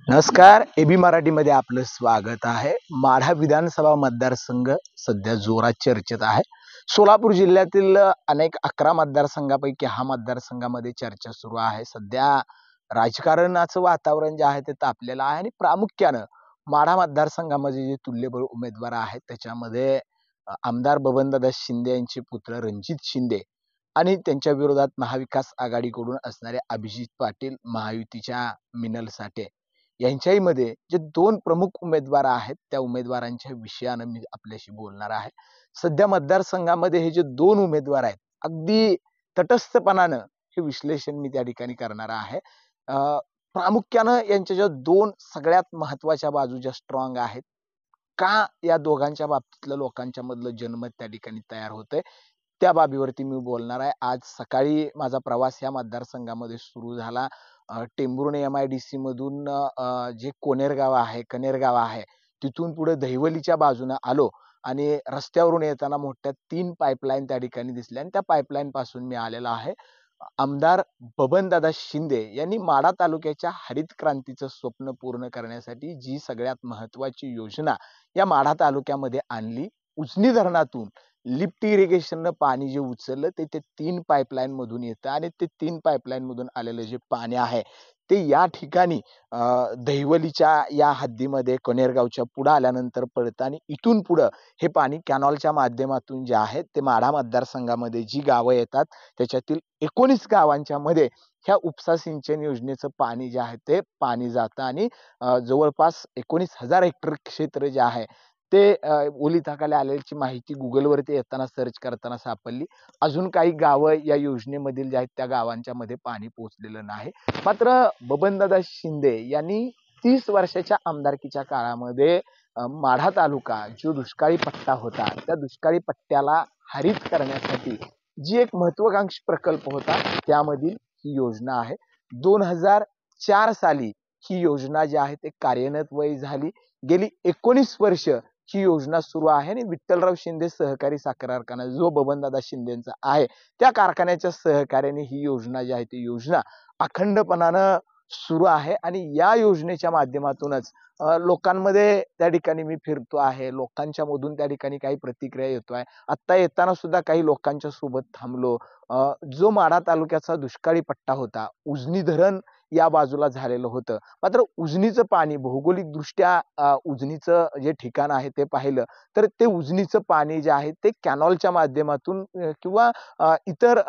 नमस्कार. एबी मराठीमध्ये आपलं स्वागत आहे. माढा विधानसभा मतदारसंघ सध्या जोरात चर्चेत आहे. सोलापूर जिल्ह्यातील अनेक 11 मतदारसंघापैकी हा मतदारसंघामध्ये चर्चा सुरू आहे. सध्या राजकारणाचं वातावरण जे आहे ते तापलेलं आहे आणि प्रामुख्यानं माढा मतदारसंघामध्ये जे तुल्यबळ उमेदवार आहेत त्याच्यामध्ये आमदार बबनदादा शिंदे यांचे पुत्र रणजित शिंदे आणि त्यांच्या विरोधात महाविकास आघाडीकडून असणारे अभिजित पाटील, महायुतीच्या मिनल साठे यांच्याही मध्ये जे दोन प्रमुख उमेदवार आहेत त्या उमेदवारांच्या विषयानं मी आपल्याशी बोलणार आहे. सध्या मतदारसंघामध्ये हे जे दोन उमेदवार आहेत अगदी तटस्थपणानं हे विश्लेषण मी त्या ठिकाणी करणार आहे. प्रामुख्यानं यांच्या ज्या दोन सगळ्यात महत्वाच्या बाजू ज्या स्ट्रॉंग आहेत, का या दोघांच्या बाबतीतलं लोकांच्या मधलं जनमत त्या ठिकाणी तयार होतंय त्या बाबीवरती मी बोलणार आहे. आज सकाळी माझा प्रवास या मतदारसंघामध्ये सुरू झाला. टेंभुर्णी MIDC मधून जे कनेर गाव आहे तिथून पुढे दहिवलीच्या बाजूने आलो आणि रस्त्यावरून येताना मोठ्या 3 पाईपलाईन त्या ठिकाणी दिसल्या आणि त्या पाईपलाईन पासून मी आलेलो आहे. आमदार बबनदादा शिंदे यांनी माढा तालुक्याच्या हरित क्रांतीचं स्वप्न पूर्ण करण्यासाठी जी सगळ्यात महत्वाची योजना या माढा तालुक्यामध्ये आणली, उजनी धरणातून लिफ्ट इरिगेशननं पाणी जे उचललं ते 3 पाईपलाईन मधून येतं आणि ते 3 पाईपलाईन मधून आलेलं जे पाणी आहे ते या ठिकाणी दहिवलीच्या या हद्दीमध्ये कनेरगावच्या पुढे आल्यानंतर पडतं आणि इथून पुढं हे पाणी कॅनॉलच्या माध्यमातून जे आहे ते माढा मतदारसंघामध्ये जी गावं येतात त्याच्यातील 19 गावांच्या मध्ये ह्या उपसा सिंचन योजनेचं पाणी जे आहे ते पाणी जातं आणि जवळपास 19,000 हेक्टर क्षेत्र जे आहे ते ओलिताखाली आल्याची माहिती गुगलवरती येताना सर्च करताना सापडली. अजून काही गावं या योजनेमधील जे आहेत त्या गावांच्या मध्ये पाणी पोहोचलेलं नाही. मात्र बबनदादा शिंदे यांनी 30 वर्षाच्या आमदारकीच्या काळामध्ये माढा तालुका जो दुष्काळी पट्टा होता त्या दुष्काळी पट्ट्याला हरित करण्यासाठी जी एक महत्वाकांक्षी प्रकल्प होता त्यामधील ही योजना आहे. 2004 साली ही योजना जी आहे ते कार्यान्वित झाली. गेली 19 वर्ष ही योजना सुरू आहे आणि विठ्ठलराव शिंदे सहकारी साखर कारखाना जो बबनदादा शिंदेचा आहे त्या कारखान्याच्या सहकार्याने ही योजना जी आहे ती योजना अखंडपणानं सुरू आहे आणि या योजनेच्या माध्यमातूनच लोकांमध्ये त्या ठिकाणी मी फिरतो आहे. लोकांच्या मधून त्या ठिकाणी काही प्रतिक्रिया येतोय. आता येताना सुद्धा काही लोकांच्या सोबत थांबलो. जो माढा तालुक्याचा दुष्काळी पट्टा होता, उजनी धरण या बाजूला झालेलं होतं. मात्र उजनीचं पाणी भौगोलिकदृष्ट्या उजनीचं जे ठिकाण आहे ते पाहिलं तर ते उजनीचं पाणी जे आहे ते कॅनॉलच्या माध्यमातून किंवा इतर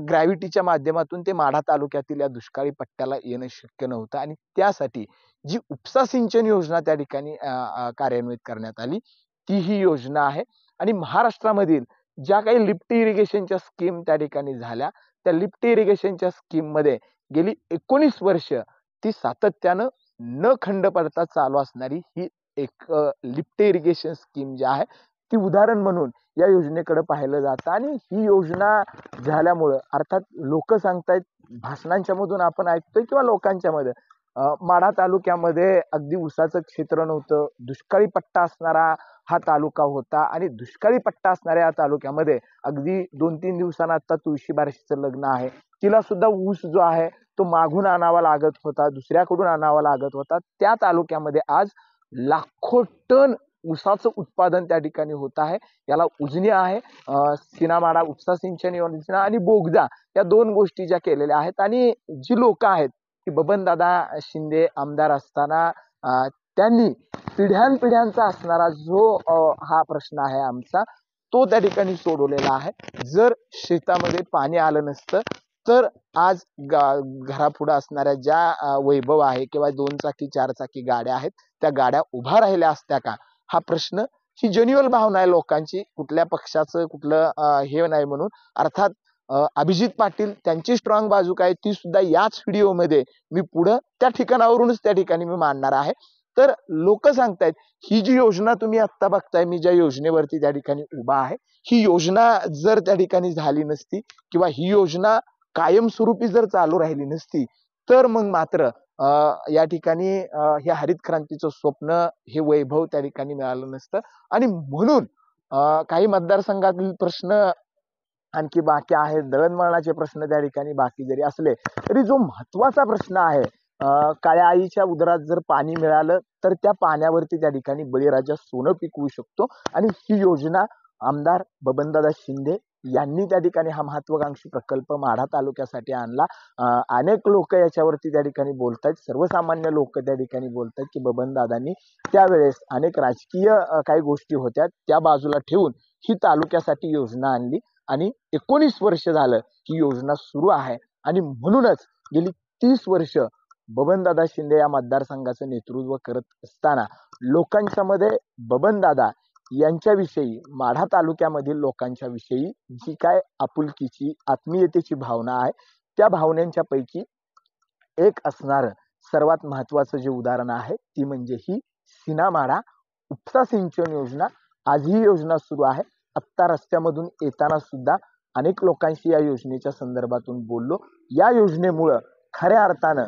ग्रॅव्हिटीच्या माध्यमातून ते माढा तालुक्यातील या दुष्काळी पट्ट्याला येणं शक्य नव्हतं आणि त्यासाठी जी उपसा सिंचन योजना त्या ठिकाणी कार्यान्वित करण्यात आली ती ही योजना आहे. आणि महाराष्ट्रामधील ज्या काही लिफ्ट इरिगेशनच्या स्कीम त्या ठिकाणी झाल्या त्या लिफ्ट इरिगेशनच्या स्कीम मध्ये गेली 19 वर्ष ती सातत्यानं न खंड पडता चालू असणारी ही एक लिफ्ट इरिगेशन स्कीम जी आहे ती उदाहरण म्हणून या योजनेकडे पाहिलं जातं. आणि ही योजना झाल्यामुळं अर्थात लोक सांगतायत, भाषणांच्या मधून आपण ऐकतोय किंवा लोकांच्या मध्ये माढा तालुक्यामध्ये अगदी ऊसाचं क्षेत्र नव्हतं, दुष्काळी पट्टा असणारा हा तालुका होता आणि दुष्काळी पट्टा असणाऱ्या या तालुक्यामध्ये अगदी 2-3 दिवसांना आता तुळशी बारशीचं लग्न आहे, तिला सुद्धा ऊस जो आहे तो मागून आणावा लागत होता, दुसऱ्याकडून आणावा लागत होता. त्या तालुक्यामध्ये आज लाखो टन ऊसाचं उत्पादन त्या ठिकाणी होत आहे. याला उजनी आहे, सीना-माढा उपसा सिंचन योजना आणि बोगदा या 2 गोष्टी ज्या केलेल्या आहेत. आणि जी लोक आहेत की बबनदादा शिंदे आमदार असताना त्यांनी पिढ्यानपिढ्यांचा असणारा जो हा प्रश्न आहे आमचा तो त्या ठिकाणी सोडवलेला आहे. जर शेतामध्ये पाणी आलं नसतं तर आज घरापुढे असणाऱ्या ज्या वैभव आहे किंवा 2 चाकी 4 चाकी गाड्या आहेत त्या गाड्या उभा राहिल्या असत्या का, हा प्रश्न ही जेन्युअल भावना आहे लोकांची, कुठल्या पक्षाचं कुठलं हे नाही म्हणून. अर्थात अभिजित पाटील त्यांची स्ट्रॉंग बाजू काय ती सुद्धा याच व्हिडिओमध्ये मी पुढं त्या ठिकाणावरूनच त्या ठिकाणी मी मांडणार आहे. तर लोक सांगतायत ही जी योजना तुम्ही आता बघताय, मी ज्या योजनेवरती त्या ठिकाणी उभा आहे, ही योजना जर त्या ठिकाणी झाली नसती किंवा ही योजना कायमस्वरूपी जर चालू राहिली नसती तर मग मात्र या ठिकाणी हे हरित क्रांतीचं स्वप्न हे वैभव त्या ठिकाणी मिळालं नसतं. आणि म्हणून काही मतदारसंघातील प्रश्न आणखी बाकी आहेत, दळणवळणाचे प्रश्न त्या ठिकाणी बाकी जरी असले तरी जो महत्वाचा प्रश्न आहे काळ्या आईच्या उदरात जर पाणी मिळालं तर त्या पाण्यावरती त्या ठिकाणी बळीराजा सोनं पिकवू शकतो. आणि ही योजना आमदार बबनदादा शिंदे यांनी त्या ठिकाणी हा महत्वाकांक्षी प्रकल्प माढा तालुक्यासाठी आणला. अनेक लोक याच्यावरती त्या ठिकाणी बोलतायत, सर्वसामान्य लोक त्या ठिकाणी बोलतायत की बबनदादांनी त्यावेळेस अनेक राजकीय काही गोष्टी होत्या त्या बाजूला ठेवून ही तालुक्यासाठी योजना आणली. आणि 19 वर्ष झालं ही योजना सुरू आहे. आणि म्हणूनच गेली 30 वर्ष बबनदादा शिंदे या मतदारसंघाचं नेतृत्व करत असताना लोकांच्या मध्ये बबनदादा यांच्याविषयी, माढा तालुक्यामधील लोकांच्या विषयी जी काय आपुलकीची, आत्मीयतेची भावना आहे, त्या भावनांच्या पैकी एक असणारं सर्वात महत्वाचं जे उदाहरण आहे ती म्हणजे ही सीना-माढा उपसा सिंचन योजना. आज ही योजना सुरू आहे. आत्ता रस्त्यामधून येताना सुद्धा अनेक लोकांशी या योजनेच्या संदर्भातून बोललो. या योजनेमुळं खऱ्या अर्थानं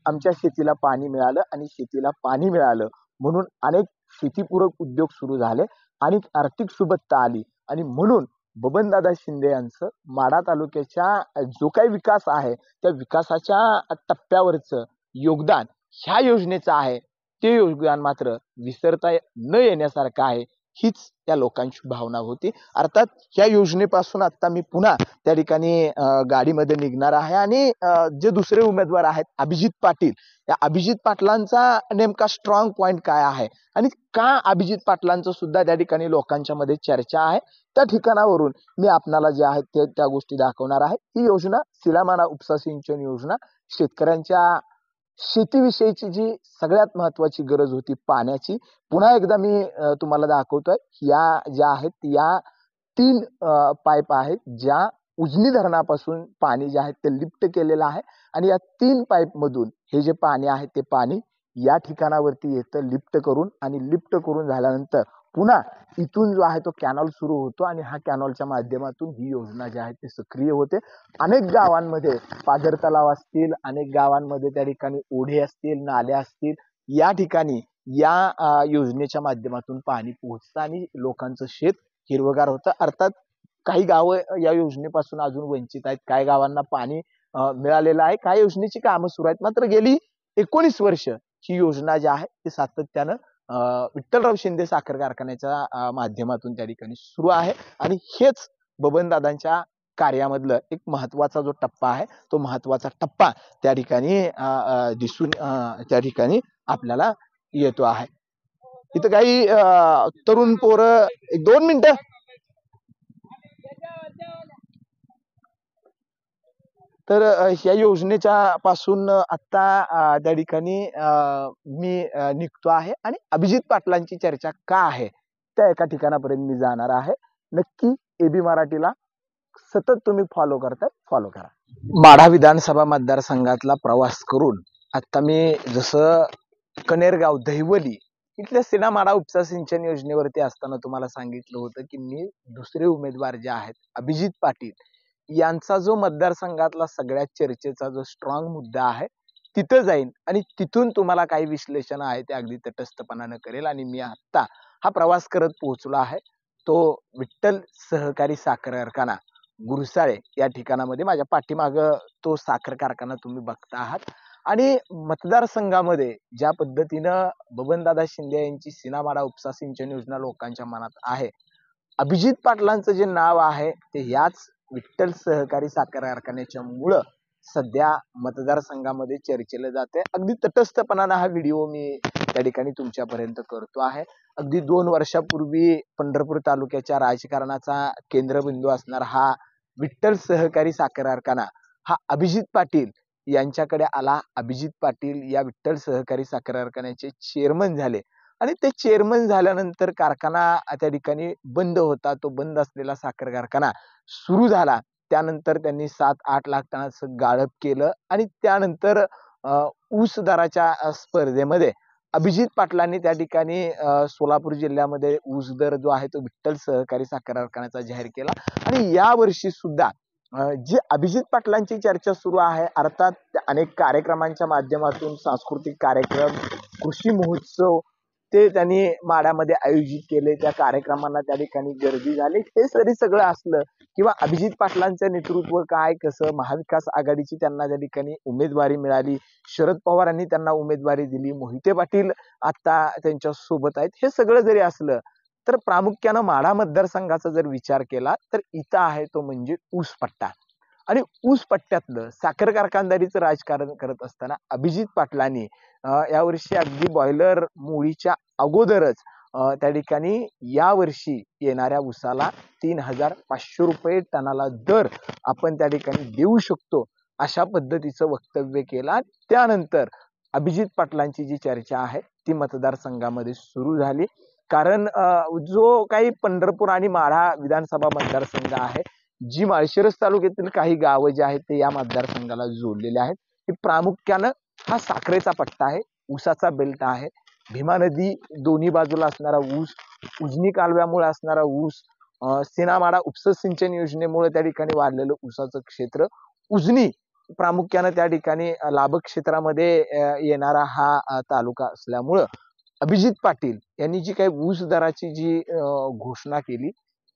आमच्या शेतीला पाणी मिळालं आणि शेतीला पाणी मिळालं म्हणून अनेक शेतीपूरक उद्योग सुरू झाले आणि आर्थिक सुबत्ता आली. आणि म्हणून बबनदादा शिंदे यांचं माढा तालुक्याच्या जो काही विकास आहे त्या विकासाच्या टप्प्यावरचं योगदान ह्या योजनेचं आहे. ते योगदान मात्र विसरता न येण्यासारखं आहे, हीच त्या लोकांची भावना होती. अर्थात ह्या योजनेपासून आता मी पुन्हा त्या ठिकाणी गाडीमध्ये निघणार आहे. आणि जे दुसरे उमेदवार आहेत अभिजित पाटील, या अभिजित पाटलांचा नेमका स्ट्रॉंग पॉइंट काय आहे आणि का अभिजित पाटलांचं सुद्धा त्या ठिकाणी लोकांच्या मध्ये चर्चा आहे, त्या ठिकाणावरून मी आपणाला जे आहे ते त्या गोष्टी दाखवणार आहे. ही योजना सीना-माढा उपसा सिंचन योजना शेतकऱ्यांच्या शेतीविषयीची जी सगळ्यात महत्वाची गरज होती पाण्याची, पुन्हा एकदा मी तुम्हाला दाखवतोय. या ज्या आहेत या 3 पाईप आहेत ज्या उजनी धरणापासून पाणी जे आहे ते लिफ्ट केलेलं आहे. आणि या 3 पाईप मधून हे जे पाणी आहे ते पाणी या ठिकाणावरती येतं लिफ्ट करून. आणि लिफ्ट करून झाल्यानंतर पुन्हा इथून जो आहे तो कॅनॉल सुरू होतो आणि हा कॅनॉलच्या माध्यमातून ही योजना जी आहे ती सक्रिय होते. अनेक गावांमध्ये पाझर तलाव असतील, अनेक गावांमध्ये त्या ठिकाणी ओढे असतील, नाल्या असतील, या ठिकाणी या योजनेच्या माध्यमातून पाणी पोहोचतं आणि लोकांचं शेत हिरवगार होतं. अर्थात काही गावं या योजनेपासून अजून वंचित आहेत, काही गावांना पाणी मिळालेलं आहे, काही योजनेची कामं सुरू आहेत. मात्र गेली 19 वर्ष ही योजना जी आहे ती सातत्यानं विठ्ठलराव शिंदे साखर कारखान्याच्या माध्यमातून त्या ठिकाणी सुरू आहे. आणि हेच बबनदादांच्या कार्यामधलं एक महत्वाचा जो टप्पा आहे तो महत्वाचा टप्पा त्या ठिकाणी दिसून त्या ठिकाणी आपल्याला येतो आहे. इथं काही तरुण पोरं, 1-2 मिनिटं. तर ह्या योजनेच्या पासून आता त्या ठिकाणी मी निघतो आहे आणि अभिजित पाटलांची चर्चा का आहे त्या एका ठिकाणापर्यंत मी जाणार आहे. नक्की एबी मराठीला सतत तुम्ही फॉलो करताय, फॉलो करा. माढा विधानसभा मतदारसंघातला प्रवास करून आता मी जसं कनेरगाव, दहिवली इथल्या सीना-माढा उपसा सिंचन योजनेवरती असताना तुम्हाला सांगितलं होतं की मी दुसरे उमेदवार जे आहेत अभिजित पाटील यांचा जो मतदारसंघातला सगळ्यात चर्चेचा जो स्ट्रॉंग मुद्दा आहे तिथं जाईन आणि तिथून तुम्हाला काही विश्लेषण आहे ते अगदी तटस्थपणानं करेल. आणि मी आता हा प्रवास करत पोहोचलो आहे तो विठ्ठल सहकारी साखर कारखाना गुरसाळे या ठिकाणामध्ये. माझ्या पाठीमागं तो साखर कारखाना तुम्ही बघता आहात. आणि मतदारसंघामध्ये ज्या पद्धतीनं बबनदादा शिंदे यांची सीना-माढा उपसा सिंचन योजना लोकांच्या मनात आहे, अभिजित पाटलांचं जे नाव आहे ते याच विठ्ठल सहकारी साखर कारखान्याच्या मुळे सध्या मतदारसंघामध्ये चर्चेला जाते. अगदी तटस्थपणानं हा व्हिडिओ मी त्या ठिकाणी तुमच्यापर्यंत करतो आहे. अगदी 2 वर्षापूर्वी पंढरपूर तालुक्याच्या राजकारणाचा केंद्रबिंदू असणारा हा विठ्ठल सहकारी साखर कारखाना हा अभिजित पाटील यांच्याकडे आला. अभिजित पाटील या विठ्ठल सहकारी साखर कारखान्याचे चेअरमन झाले आणि ते चेअरमन झाल्यानंतर कारखाना त्या ठिकाणी बंद होता. तो बंद असलेला साखर कारखाना सुरू झाला. त्यानंतर त्यांनी 7-8 लाख टनाचं गाळप केलं आणि त्यानंतर ऊस दराच्या स्पर्धेमध्ये अभिजित पाटलांनी त्या ठिकाणी सोलापूर जिल्ह्यामध्ये ऊस दर जो आहे तो विठ्ठल सहकारी साखर कारखान्याचा जाहीर केला. आणि या वर्षी सुद्धा जी अभिजित पाटलांची चर्चा सुरू आहे, अर्थात अनेक कार्यक्रमांच्या माध्यमातून सांस्कृतिक कार्यक्रम, कृषी महोत्सव ते त्यांनी माढ्यामध्ये आयोजित केले, त्या कार्यक्रमांना त्या ठिकाणी गर्दी झाली, हे जरी सगळं असलं किंवा अभिजित पाटलांचं नेतृत्व काय कसं, महाविकास आघाडीची त्यांना त्या ठिकाणी उमेदवारी मिळाली, शरद पवारांनी त्यांना उमेदवारी दिली, मोहिते पाटील आता त्यांच्या सोबत आहेत, हे सगळं जरी असलं तर प्रामुख्यानं माढा मतदारसंघाचा जर विचार केला तर इथं आहे तो म्हणजे ऊस पट्टा. आणि ऊस पट्ट्यातलं साखर कारखानदारीचं राजकारण करत असताना अभिजित पाटलांनी यावर्षी अगदी बॉयलर मोळीच्या अगोदरच त्या ठिकाणी यावर्षी येणाऱ्या ऊसाला 3,500 रुपये टनाला दर आपण त्या ठिकाणी देऊ शकतो अशा पद्धतीचं वक्तव्य केलं. त्यानंतर अभिजित पाटलांची जी चर्चा आहे ती मतदारसंघामध्ये सुरू झाली. कारण जो काही पंढरपूर आणि माढा विधानसभा मतदारसंघ आहे, जी माळशिरस तालुक्यातील काही गावं जी आहेत ते या मतदारसंघाला जोडलेले आहेत, ही प्रामुख्यानं हा साखरेचा पट्टा आहे, ऊसाचा बेल्ट आहे. भीमा नदी दोन्ही बाजूला असणारा ऊस, उजनी कालव्यामुळे असणारा ऊस, सीना-माढा उपसा सिंचन योजनेमुळे त्या ठिकाणी वाढलेलं ऊसाचं क्षेत्र, उजनी प्रामुख्यानं त्या ठिकाणी लाभक क्षेत्रामध्ये येणारा हा तालुका असल्यामुळं अभिजित पाटील यांनी जी काही ऊस दराची जी घोषणा केली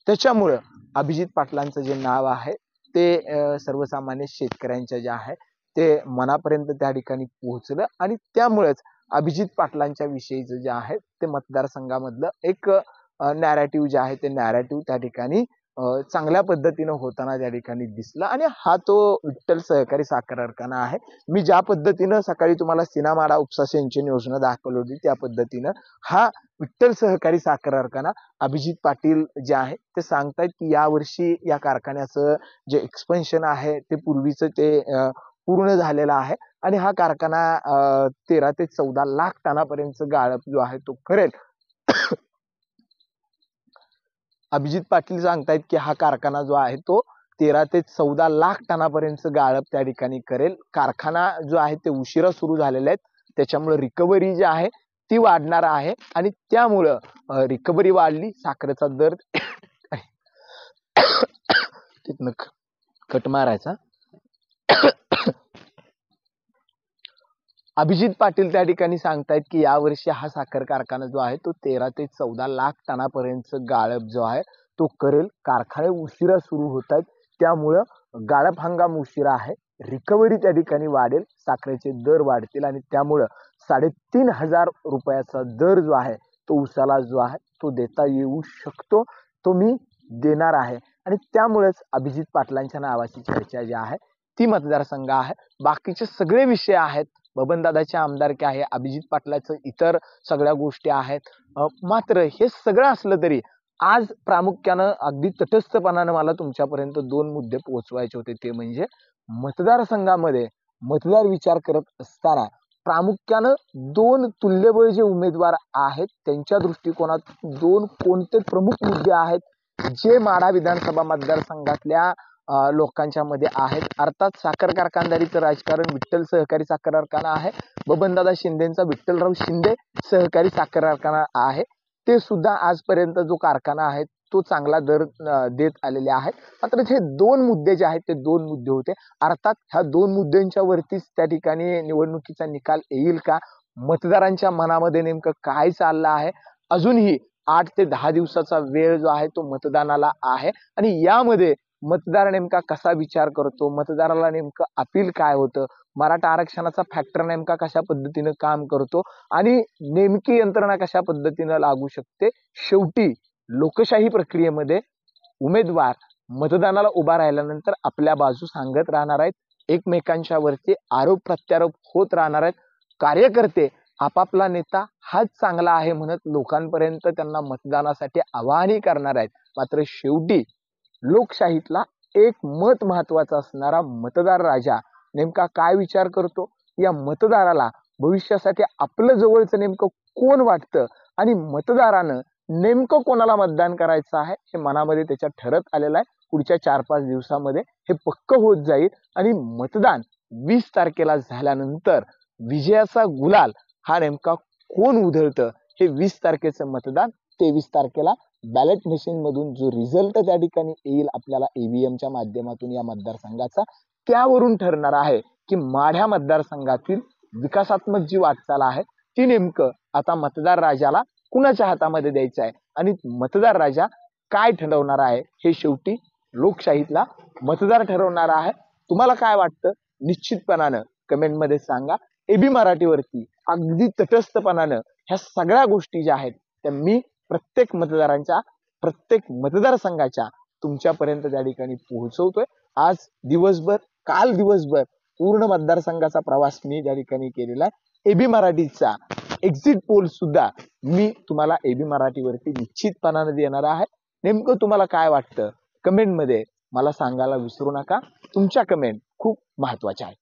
त्याच्यामुळं अभिजित पाटलांचं जे नाव आहे ते सर्वसामान्य शेतकऱ्यांच्या जे आहे ते मनापर्यंत त्या ठिकाणी पोहोचलं आणि त्यामुळेच अभिजित पाटलांच्या विषयीचं जे आहे ते मतदारसंघामधलं एक नॅरेटिव्ह जे आहे ते नॅरेटिव्ह त्या ठिकाणी चांगल्या पद्धतीनं होताना त्या ठिकाणी दिसला. आणि हा तो विठ्ठल सहकारी साखर कारखाना आहे. मी ज्या पद्धतीनं सकाळी तुम्हाला सीना-माढा उपसा सिंचन योजना दाखवली होती त्या पद्धतीनं हा विठ्ठल सहकारी साखर कारखाना अभिजित पाटील जे आहे ते सांगतायत की यावर्षी या कारखान्याचं जे एक्सपेन्शन आहे ते पूर्वीचं ते पूर्ण झालेलं आहे आणि हा कारखाना 13 ते 14 लाख टनापर्यंत गाळप जो आहे तो करेल. अभिजित पाटील सांगतायत की हा कारखाना जो आहे तो 13 ते 14 लाख टनापर्यंत गाळप त्या ठिकाणी करेल. कारखाना जो आहे ते उशिरा सुरू झालेले आहेत, त्याच्यामुळे रिकव्हरी जी आहे ती वाढणार आहे आणि त्यामुळं रिकव्हरी वाढली, साखरेचा दर तिथनं कट मारायचा. अभिजित पाटील त्या ठिकाणी सांगतायत की यावर्षी हा साखर कारखाना जो आहे तो 13 ते 14 लाख टनापर्यंत गाळप जो आहे तो करेल. कारखाने उशिरा सुरू होत आहेत, त्यामुळं गाळप हंगाम उशिरा आहे, रिकव्हरी त्या ठिकाणी वाढेल, साखरेचे दर वाढतील आणि त्यामुळं 3,500 रुपयाचा दर जो आहे तो उसाला जो आहे तो देता येऊ शकतो, तो मी देणार आहे. आणि त्यामुळेच अभिजित पाटलांच्या नावाची चर्चा जी आहे ती मतदारसंघ आहे. बाकीचे सगळे विषय आहेत, बबनदादाचे आमदारकी आहे, अभिजित पाटलाचं इतर सगळ्या गोष्टी आहेत. मात्र हे सगळं असलं तरी आज प्रामुख्यानं अगदी तटस्थपणानं मला तुमच्यापर्यंत 2 मुद्दे पोहोचवायचे होते. ते म्हणजे मतदारसंघामध्ये मतदार विचार करत असताना प्रामुख्यानं 2 तुल्यबळ जे उमेदवार आहेत त्यांच्या दृष्टिकोनात 2 कोणते प्रमुख मुद्दे आहेत जे माढा विधानसभा मतदारसंघातल्या लोकांच्या मध्ये आहेत. अर्थात साखर कारखानदारीचं राजकारण, विठ्ठल सहकारी साखर कारखाना आहे, बबनदादा शिंदेचा विठ्ठलराव शिंदे सहकारी साखर कारखाना आहे, ते सुद्धा आजपर्यंत जो कारखाना आहे तो चांगला दर देत आलेले आहेत. मात्र हे 2 मुद्दे जे आहेत ते 2 मुद्दे होते. अर्थात ह्या 2 मुद्द्यांच्या वरतीच त्या ठिकाणी निवडणुकीचा निकाल येईल का, मतदारांच्या मनामध्ये नेमकं काय चाललं आहे, अजूनही 8 ते 10 दिवसाचा वेळ जो आहे तो मतदानाला आहे आणि यामध्ये मतदार नेमका कसा विचार करतो, मतदाराला नेमकं अपील काय होतं, मराठा आरक्षणाचा फॅक्टर नेमका कशा पद्धतीनं काम करतो आणि नेमकी यंत्रणा कशा पद्धतीनं लागू शकते. शेवटी लोकशाही प्रक्रियेमध्ये उमेदवार मतदानाला उभा राहिल्यानंतर आपल्या बाजू सांगत राहणार आहेत, एकमेकांच्या वरती आरोप प्रत्यारोप होत राहणार आहेत. कार्यकर्ते आपापला नेता हाच चांगला आहे म्हणत लोकांपर्यंत त्यांना मतदानासाठी आवाहनही करणार आहेत. मात्र शेवटी लोकशाहीतला एक मत महत्वाचा असणारा मतदार राजा नेमका काय विचार करतो, या मतदाराला भविष्यासाठी आपलं जवळचं नेमकं कोण वाटतं आणि मतदारानं नेमकं कोणाला मतदान करायचं आहे हे मनामध्ये त्याच्या ठरत आलेलं आहे. पुढच्या 4-5 दिवसामध्ये हे पक्क होत जाईल आणि मतदान 20 तारखेला झाल्यानंतर विजयाचा गुलाल हा नेमका कोण उधळतं हे 20 तारखेचं मतदान 23 तारखेला बॅलेट मशीन मधून जो रिझल्ट त्या ठिकाणी येईल आपल्याला ईव्हीएमच्या माध्यमातून या मतदारसंघाचा, त्यावरून ठरणार आहे की माढ्या मतदारसंघातील विकासात्मक जी वाटचाल आहे ती नेमकं आता मतदार राजाला कुणाच्या हातामध्ये द्यायचा आहे आणि मतदार राजा काय ठरवणार आहे हे शेवटी लोकशाहीतला मतदार ठरवणार आहे. तुम्हाला काय वाटतं निश्चितपणानं कमेंटमध्ये सांगा. एबी मराठीवरती अगदी तटस्थपणानं ह्या सगळ्या गोष्टी ज्या आहेत त्या मी प्रत्येक मतदारांच्या प्रत्येक मतदारसंघाच्या तुमच्यापर्यंत त्या ठिकाणी पोहोचवतोय. आज दिवसभर काल दिवसभर पूर्ण मतदारसंघाचा प्रवास मी त्या ठिकाणी केलेला आहे. एबी मराठीचा एक्झिट पोल सुद्धा मी तुम्हाला एबी मराठीवरती निश्चितपणाने देणार आहे. नेमकं तुम्हाला काय वाटतं कमेंटमध्ये मला सांगायला विसरू नका. तुमच्या कमेंट खूप महत्वाच्या आहेत.